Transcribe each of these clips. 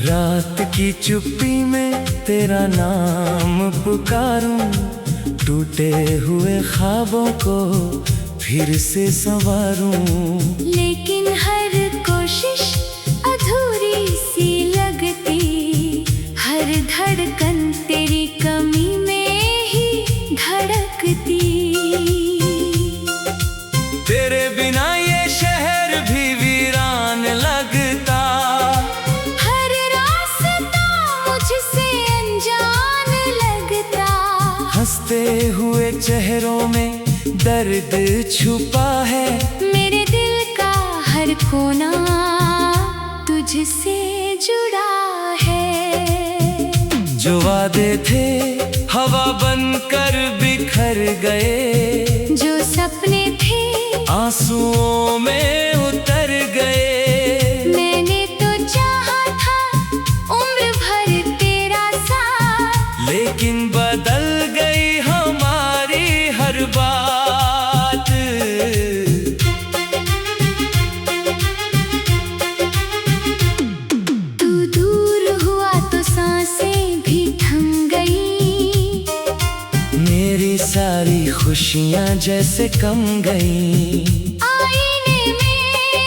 रात की चुप्पी में तेरा नाम पुकारूं, टूटे हुए ख्वाबों को फिर से संवारूं। लेकिन हर कोशिश अधूरी सी लगती, हर धड़कन तेरी कमी में ही धड़कती। तेरे बिना ये शहर भी वीरान लगता, हर रास्ता मुझसे अनजान लगता। हंसते हुए चेहरों में दर्द छुपा है, मेरे दिल का हर कोना तुझसे जुड़ा है। जो वादे थे हवा बनकर बिखर गए, जो सपने थे आंसुओं में उतर गए। मैंने तो चाहा था उम्र भर तेरा साथ, लेकिन बदल गई हमारी हर बात। तू दूर हुआ तो सांसें भी थम गई, मेरी सारी खुशियां जैसे कम गई। आईने में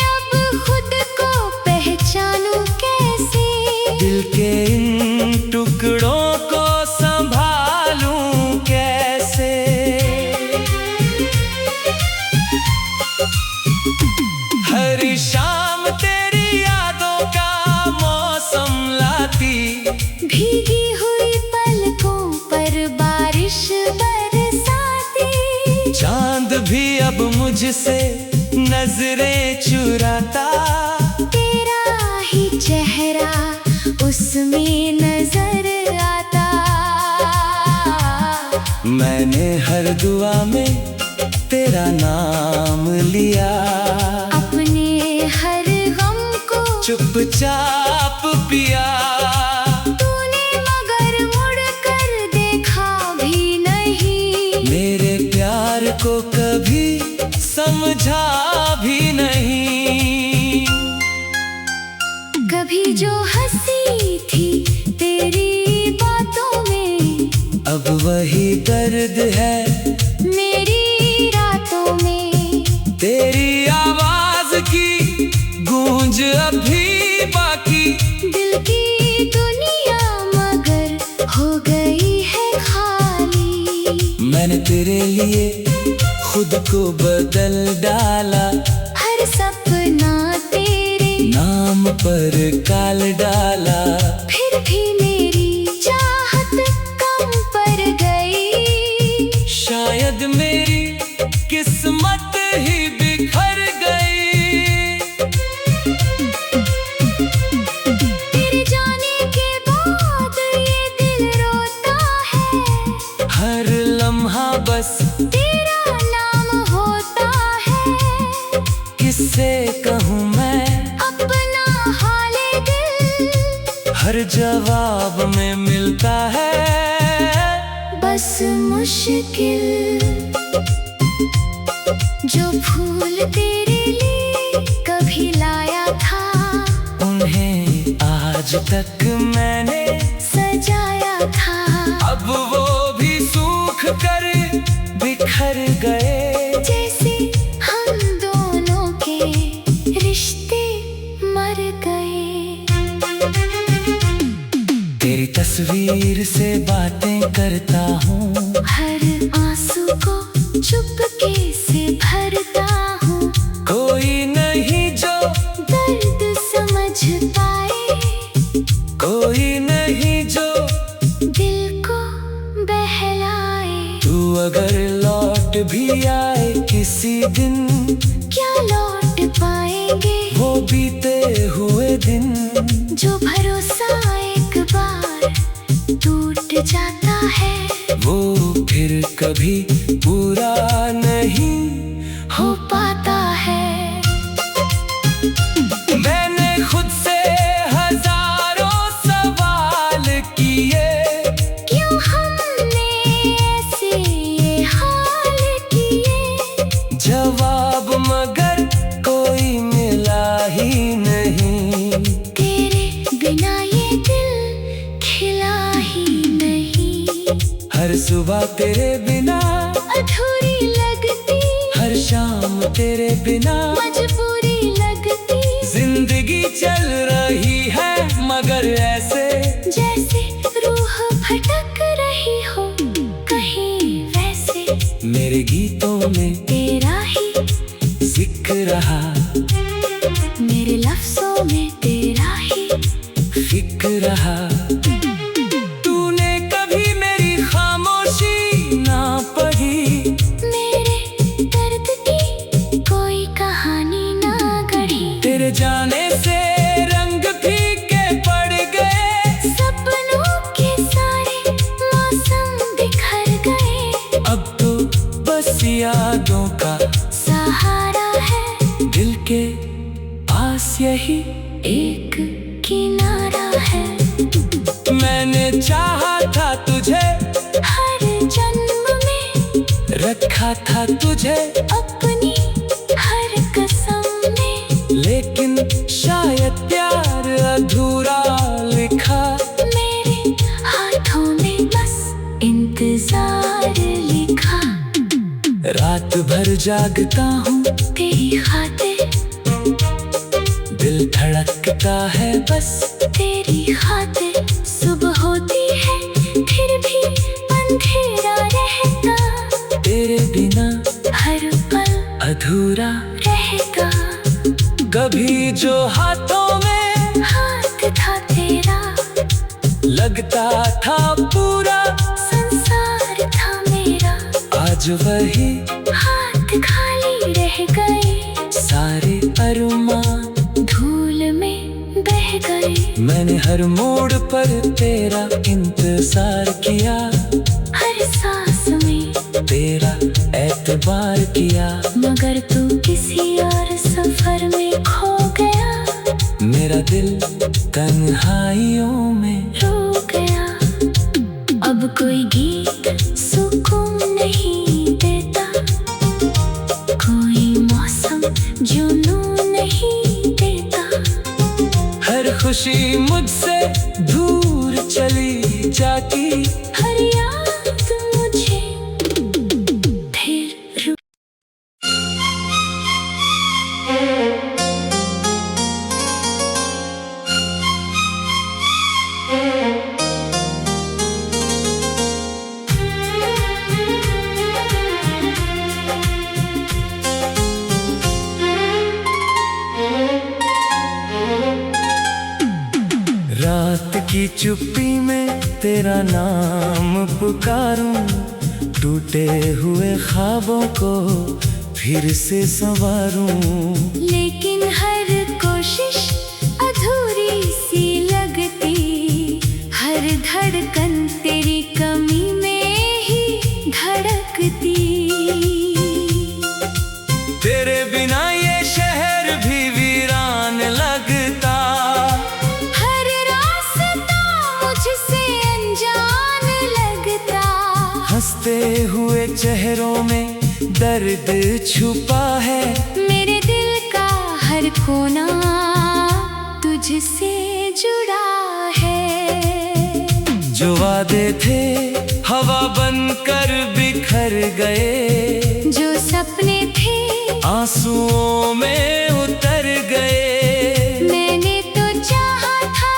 अब खुद को पहचानूं कैसे, दिल के इन टुकड़ों को संभालूं कैसे। हर शाम तेरी यादों का मौसम लाती, भीगी हुई पलकों पर बारिश बरसाती। चांद भी अब मुझसे नजरें चुराता, तेरा ही चेहरा उसमें नजर आता। मैंने हर दुआ में तेरा नाम लिया, अपने हर गम को चुपचाप पिया। तूने मगर मुड़कर देखा भी नहीं, मेरे प्यार को कभी समझा भी नहीं। कभी जो हंसी थी तेरी बातों में, अब वही दर्द है मेरी रातों में। तेरी आवाज की गूंज अभी बाकी, दिल की दुनिया मगर हो गई है खाली। मैंने तेरे लिए खुद को बदल डाला, हर सपना तेरे नाम पर काल डाला। फिर भी मेरी चाहत कम पड़ गई, शायद मेरी किस्मत ही बिखर गई। तेरे जाने के बाद ये दिल रोता है, हर लम्हा बस तेरा नाम होता है। किससे कहूँ मैं अपना हाले दिल, हर जवाब में मिलता है बस मुश्किल। जो फूल तेरे लिए कभी लाया था, उन्हें आज तक मैंने सजाया था। अब वो भी सूख कर बिखर गए, जैसे हम दोनों के रिश्ते मर गए। तेरी तस्वीर से बातें करता हूँ, हर आंसू को चुपके से भरता हूँ। कोई नहीं जो दर्द समझ पाए, कोई नहीं जो दिल को बहलाए। तू अगर लौट भी आए किसी दिन, क्या लौट पाएंगे वो बीते हुए दिन। जो भरोसा एक बार टूट जाता है, वो फिर कभी पूरा नहीं हो पाता है। तेरे बिना मजबूरी लगती, जिंदगी चल रही है मगर ऐसे जैसे रूह भटक रही हो कहीं वैसे। मेरे गीतों में तेरा ही जिक्र रहा, मेरे लफ्जों में तेरा ही फिक्र रहा। तूने कभी मेरी खामोशी ना पढ़ी, मेरे दर्द की कोई कहानी ना गढ़ी। तेरे जाने से रंग फीके पड़ गए, सपनों के सारे मौसम बिखर गए। अब तो बस यादों का सहारा है दिल के पास यही एक किनारा है। मैंने चाहा था तुझे, हर जन्म में रखा था तुझे अपनी हर कसम में। लेकिन शायद प्यार अधूरा लिखा, मेरे हाथों में बस इंतजार लिखा। रात भर जागता हूँ तेरी खातिर, दिल धड़कता है बस तेरी खातिर। सुबह होती है फिर भी अंधेरा रहता, तेरे बिना हर पल अधूरा रहता। कभी जो हाथों में हाथ था तेरा, लगता था पूरा संसार था मेरा। आज वही हाथ खाली रह गए, सारे अरमान धूल में बह गए। मैंने हर मोड़ पर तेरा इंतजार किया, हर सांस में तेरा एतबार किया। मगर तू किसी और सफर में खो गया, मेरा दिल तन्हाइयों में रो गया। अब कोई गीत सुकून नहीं देता, कोई मौसम जुनून नहीं देता। हर खुशी मुझसे दूर चली जाती, हर याद मुझे फिर रात की चुप्पी में तेरा नाम पुकारूं, टूटे हुए ख्वाबों को फिर से संवारूं। लेकिन हर कोशिश अधूरी सी लगती, हर धड़कन तेरी कमी में ही धड़कती। तेरे बिना ये शहर भी वीरान लगता, हर रास्ता मुझसे अनजान लगता। हंसते हुए चेहरों में दर्द छुपा है, मेरे दिल का हर कोना तुझसे जुड़ा है। जो वादे थे हवा बनकर बिखर गए, जो सपने थे आंसुओं में उतर गए। मैंने तो चाहा था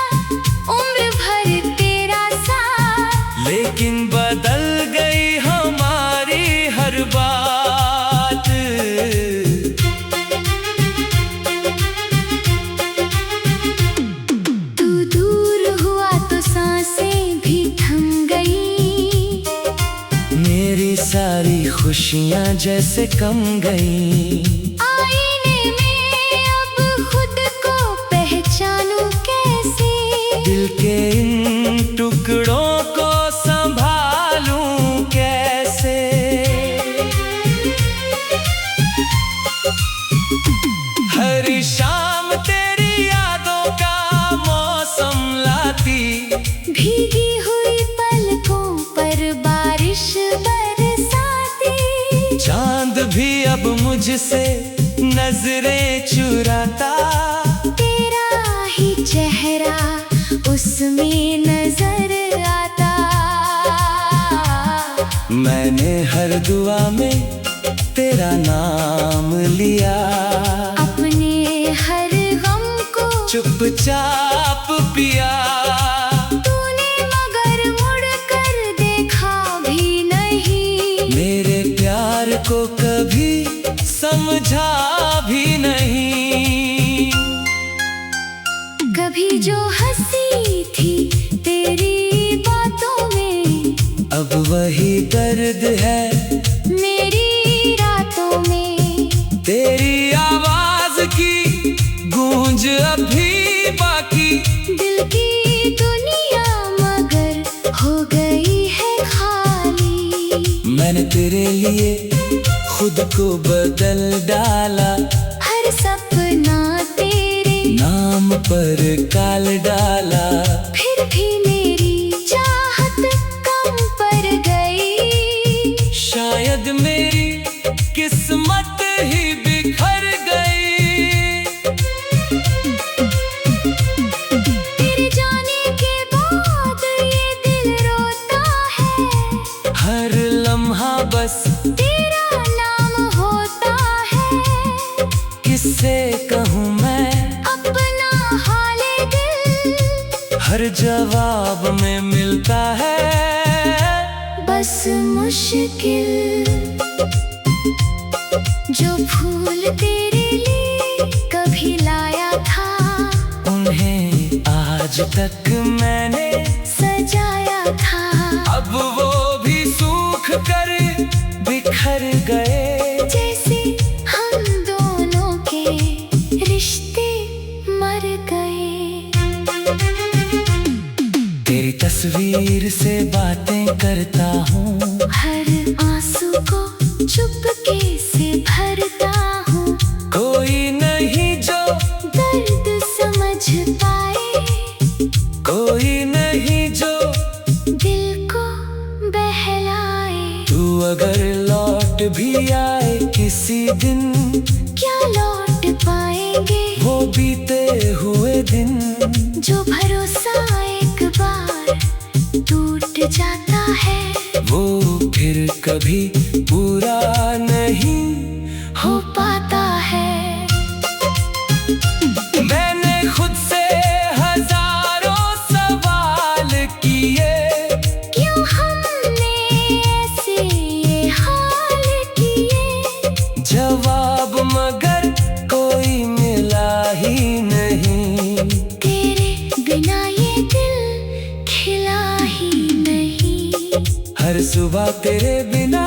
उम्र भर तेरा साथ, लेकिन बदल गई हमारी हर बात। तू दूर हुआ तो सांसें भी थम गई, मेरी सारी खुशियाँ जैसे कम गई। आईने में अब खुद को पहचानूं कैसे, दिल के इन टुकड़ों को संभालूं कैसे। हर शाम तेरी यादों का मौसम लाती, भीगी हुई पलकों पर बारिश बरसाती। चांद भी अब मुझसे नजरें चुराता, तेरा ही चेहरा उसमें नजर आता। मैंने हर दुआ में तेरा नाम लिया, अपने हर गम को चुपचाप पिया। तूने मगर मुड़ कर देखा भी नहीं, मेरे प्यार को कभी समझा भी नहीं। कभी जो हंसी थी तेरी बातों में, अब वही दर्द है मेरी रातों में। तेरी आवाज की गूंज अभी बाकी, दिल की दुनिया मगर हो गई है खाली। मैंने तेरे लिए खुद को बदल डाला, हर सपना तेरे नाम पर काल डाला। फिर भी मेरी चाहत कम पड़ गई, शायद मेरी किस्मत ही बिखर गई। तेरे जाने के बाद ये दिल रोता है, हर लम्हा बस तेरा नाम होता है। किससे कहूँ मैं अपना हाले दिल, हर जवाब में मिलता है बस मुश्किल। जो फूल तेरे लिए कभी लाया था, उन्हें आज तक मैंने सजाया था। अब वो भी सूख कर बिखर गए, जैसे हम दोनों के रिश्ते मर गए। तेरी तस्वीर से बातें करता हूँ, हर आंसू को चुपके से भरता हूँ। कोई नहीं जो दर्द समझ पाए, कोई नहीं जो दिल को बहलाए। तू अगर लौट भी आए किसी दिन, क्या लौट पाएंगे वो बीते हुए दिन। जो भरोसा एक बार टूट जाता है, वो फिर कभी पूरा नहीं हो पाता है। मैंने खुद से हजारों सवाल किए, क्यों हमने ऐसे ये हाल किए। जवाब मगर कोई मिला ही नहीं। तेरे बिना ये दिल खिला ही नहीं, हर सुबह तेरे बिना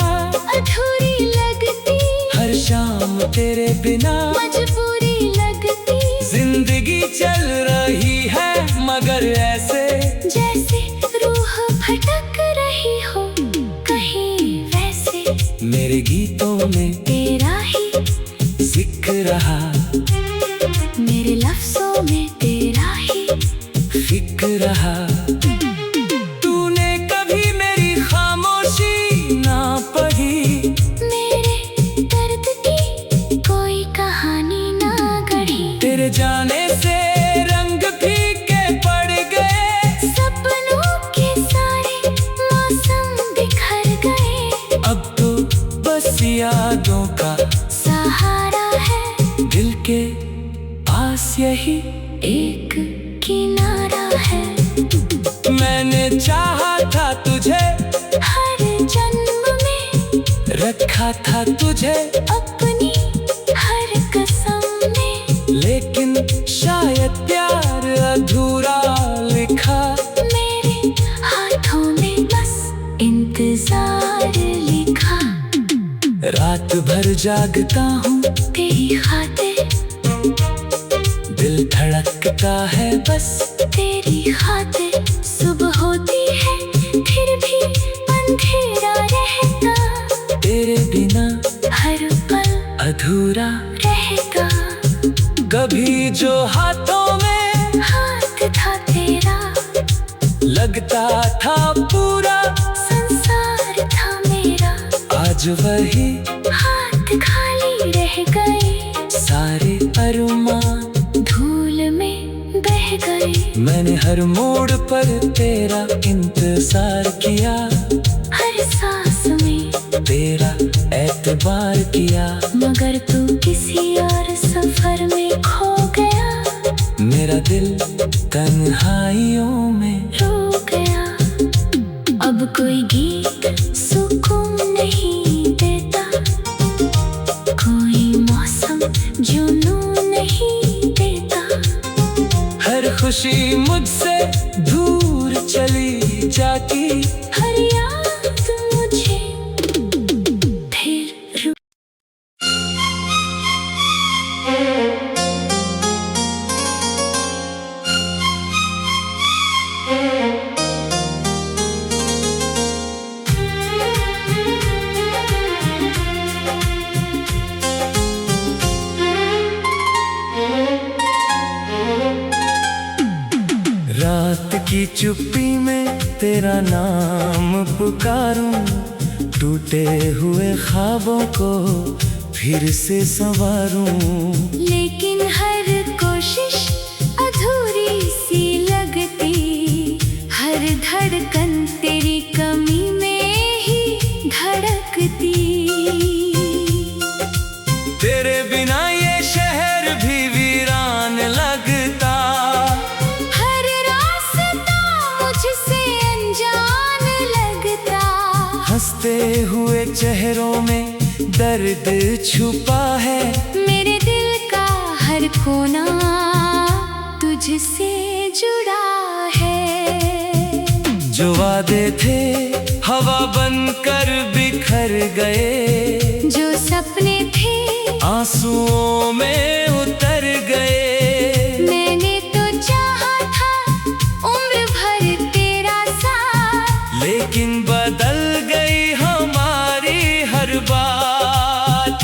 अधूरी लगती, हर शाम तेरे बिना मजबूरी लगती। जिंदगी चल रही है मगर ऐसे, जैसे रूह भटक रही हो कहीं वैसे। मेरे गीतों में तेरा ही जिक्र रहा, मेरे लफ्जों में तेरा ही फिक्र रहा। तूने कभी मेरी खामोशी ना पढ़ी, मेरे दर्द की कोई कहानी ना गढ़ी। तेरे जाने से रंग फीके पड़ गए, सपनों के सारे मौसम बिखर गए। अब तो बस यादों का सहारा है दिल के पास यही एक किनारा है। मैंने चाहा था तुझे, हर जन्म में रखा था तुझे अपनी हर कसम में। लेकिन शायद प्यार अधूरा लिखा, मेरे हाथों में बस इंतजार लिखा। रात भर जागता हूँ तेरी खातिर, दिल धड़कता है बस तेरी खातिर। सुबह होती है फिर भी अंधेरा रहता, तेरे बिना हर पल अधूरा। रहेगा। कभी जो हाथों में हाथ था तेरा, लगता था पूरा संसार था मेरा। आज वही हाथ खाली रह गए, सारे अरमान धूल में बह गए। मैंने हर मोड़ पर तेरा इंतजार किया, हर सांस में तेरा एतबार किया, मगर तू किसी और सफर में खो गया। मेरा दिल तन्हाइयों में रो गया। अब कोई गीत सुकून नहीं देता, कोई मौसम जुनून नहीं देता। हर खुशी मुझसे दूर चली जाती, हर याद मुझे फिर रात की चुप्पी में तेरा नाम पुकारूं, टूटे हुए ख्वाबों को फिर से संवारूं। लेकिन हर कोशिश अधूरी सी लगती, हर धड़कन तेरी कमी में ही धड़कती। तेरे बिना ये शहर भी वीरान लगता, हर रास्ता मुझसे अनजान लगता। हंसते हुए चेहरों में दर्द छुपा है, मेरे दिल का हर कोना तुझसे जुड़ा है। जो वादे थे हवा बनकर बिखर गए, जो सपने थे आंसुओं में उतर गए। मैंने तो चाहा था उम्र भर तेरा साथ, लेकिन बदल गई हमारी हर बात।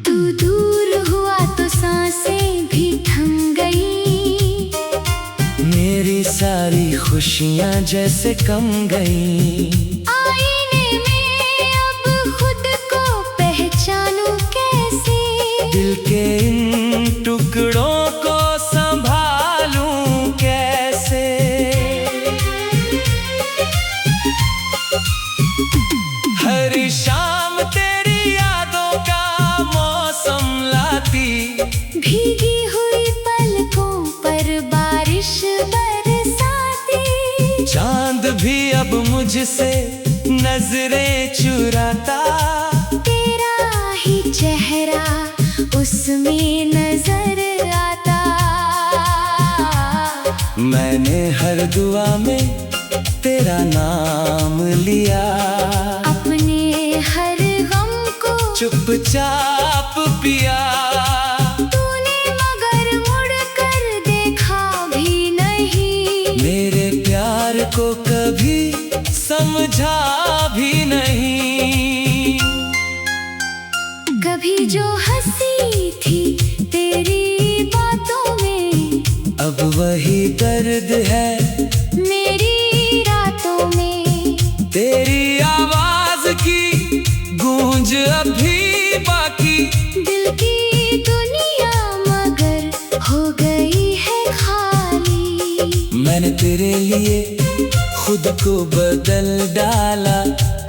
तू दूर हुआ तो सांसें भी थम गई, मेरी सारी खुशियाँ जैसे कम गई। आईने में अब खुद को पहचानूं कैसे, दिल के इन टुकड़ों को संभालूं कैसे। हर शाम तेरी यादों का मौसम लाती, भीगी हुई पलकों पर बारिश बरसाती। चांद भी अब मुझसे नजरें चुराता, तेरा ही चेहरा उसमें नजर आता। मैंने हर दुआ में तेरा नाम लिया, अपने हर गम को चुपचाप पिया। तूने मगर मुड़ कर देखा भी नहीं, मेरे प्यार को कभी समझा भी नहीं। कभी जो हंसी थी तेरी बातों में, अब वही दर्द है मेरी रातों में। तेरी आवाज की गूंज अभी बाकी, दिल की दुनिया मगर हो गई है खाली। मैंने तेरे लिए खुद को बदल डाला,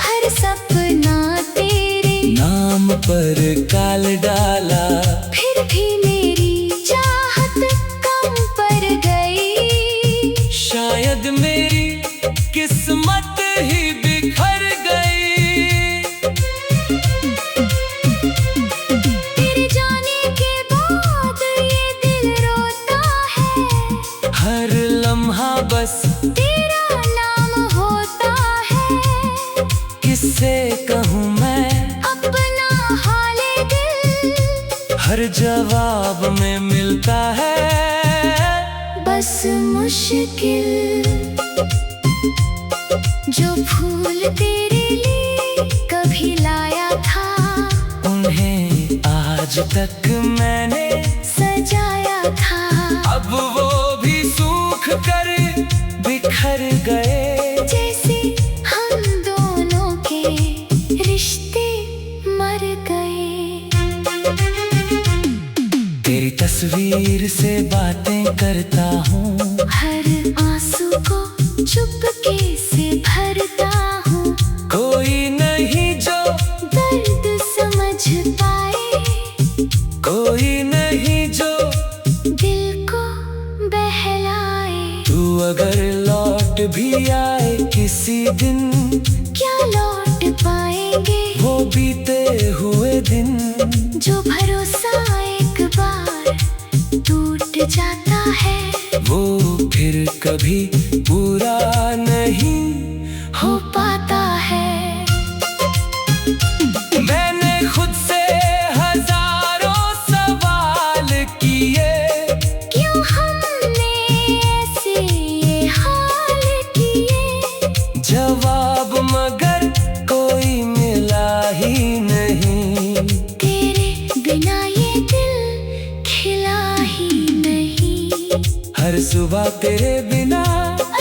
हर सपना तेरे नाम पर काल डाला। फिर भी मेरी चाहत कम पड़ गई, शायद मेरी किस्मत ही बिखर गई। तेरे जाने के बाद ये दिल रोता है, हर लम्हा बस तेरा नाम होता है। किससे कहूँ मैं अपना हाले दिल, हर जवाब में मिलता है बस मुश्किल। जो फूल तेरे लिए कभी लाया था, उन्हें आज तक मैंने सजाया था। अब वो भी सूख कर बिखर गए, जैसे हम दोनों के रिश्ते मर गए। तेरी तस्वीर से बातें करता हूँ, हर आंसू को चुप दिन क्या लौट पाएंगे वो बीते हुए दिन, जो भरोसा एक बार टूट जाता है वो फिर कभी पूरा नहीं हो पाता है। मैंने खुद से हजारों सवाल किए, क्यों हमने ऐसे ये हाल किए, जवाब मगर कोई मिला ही नहीं। तेरे बिना ये दिल खिला ही नहीं। हर सुबह तेरे बिना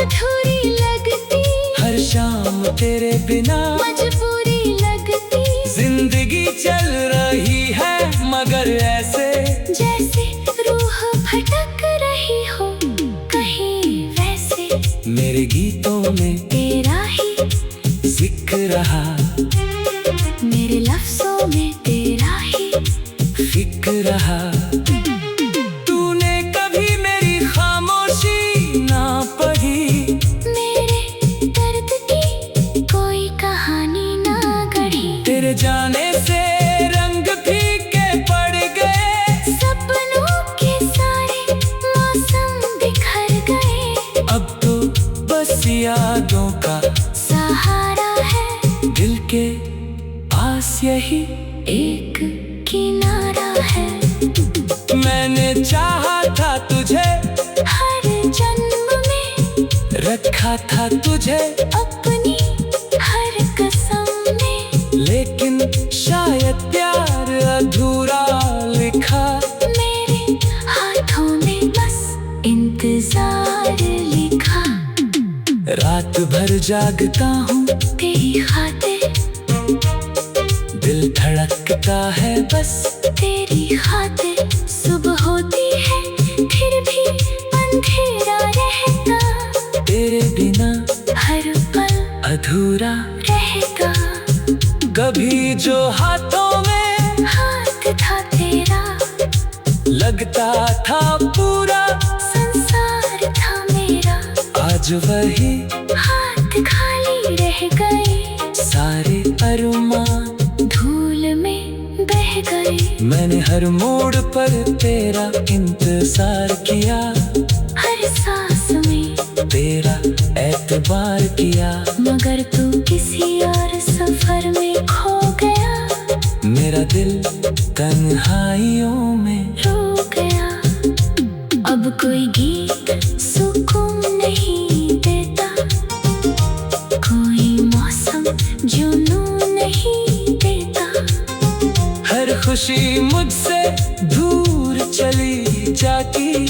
अधूरी लगती, हर शाम तेरे बिना मजबूरी लगती, जिंदगी चल रही है मगर ऐसे जैसे रूह भटक रही हो कहीं वैसे। मेरे गीतों में तेरा ही जिक्र रहा, मेरे लफ्जों में तेरा ही फिक्र रहा। तूने कभी मेरी खामोशी ना पढ़ी, मेरे दर्द की कोई कहानी ना गढ़ी। तेरे जाने से रंग फीके पड़ गए, सपनों के सारे मौसम बिखर गए। अब तो बस यादों का सहारा है दिल के पास यही एक किनारा है। मैंने चाहा था तुझे, हर जन्म में रखा था तुझे अपनी हर कसम में, लेकिन शायद प्यार अधूरा लिखा। मेरे हाथों में बस इंतजार लिखा। रात भर जागता हूँ तेरी खातिर, दिल धड़कता है बस तेरी खातिर। सुबह होती है फिर भी अंधेरा रहता, तेरे बिना हर पल अधूरा। रहेगा। कभी जो हाथों में हाथ था तेरा, लगता था पूरा संसार था मेरा। आज वही हाथ खाली रह गए, सारे अरमान धूल में बह गए। मैंने हर मोड़ पर तेरा इंतजार किया, हर सांस में तेरा एतबार किया, मगर तू किसी और सफर में खो गया। मेरा दिल तन्हाइयों में रो गया। अब कोई गीत सुकून नहीं देता, कोई मौसम जुनून नहीं देता। हर खुशी मुझसे दूर चली जाती,